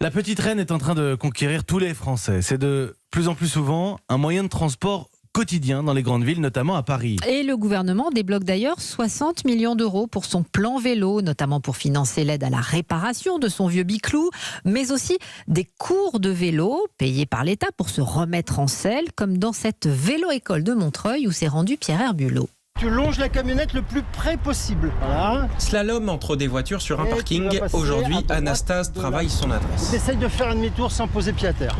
La petite reine est en train de conquérir tous les Français. C'est de plus en plus souvent un moyen de transport quotidien dans les grandes villes, notamment à Paris. Et le gouvernement débloque d'ailleurs 60 millions d'euros pour son plan vélo, notamment pour financer l'aide à la réparation de son vieux biclou, mais aussi des cours de vélo payés par l'État pour se remettre en selle, comme dans cette vélo-école de Montreuil où s'est rendu Pierre Herbulot. Tu longes la camionnette le plus près possible. Voilà. Slalom entre des voitures sur un parking. Aujourd'hui, Anastase travaille son adresse. Essaye de faire un demi-tour sans poser pied à terre.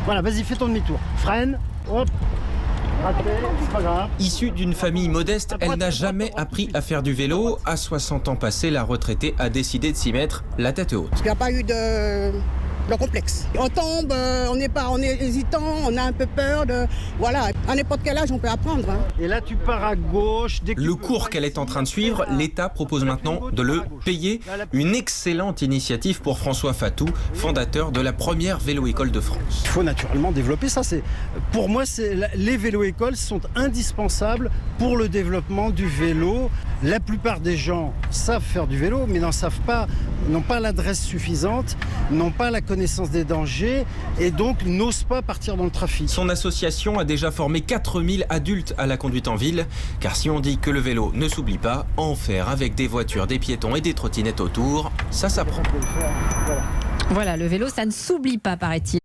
Voilà, vas-y, fais ton demi-tour. Freine, hop. Raté, c'est pas grave. Issue d'une famille modeste, elle n'a jamais appris à faire du vélo. À 60 ans passés, la retraitée a décidé de s'y mettre la tête haute. Il n'y a pas eu de complexe. On tombe, on est hésitant, on a un peu peur. Voilà, à n'importe quel âge, on peut apprendre. Et là, tu pars à gauche. Le cours qu'elle est en train de suivre, l'État propose maintenant de le payer. Une excellente initiative pour François Fatou, fondateur de la première vélo-école de France. Il faut naturellement développer ça. Pour moi, les vélo-écoles sont indispensables pour le développement du vélo. La plupart des gens savent faire du vélo, mais n'ont pas l'adresse suffisante, n'ont pas la connaissance des dangers et donc n'osent pas partir dans le trafic. Son association a déjà formé 4000 adultes à la conduite en ville, car si on dit que le vélo ne s'oublie pas, en faire avec des voitures, des piétons et des trottinettes autour, ça s'apprend. Voilà, le vélo, ça ne s'oublie pas, paraît-il.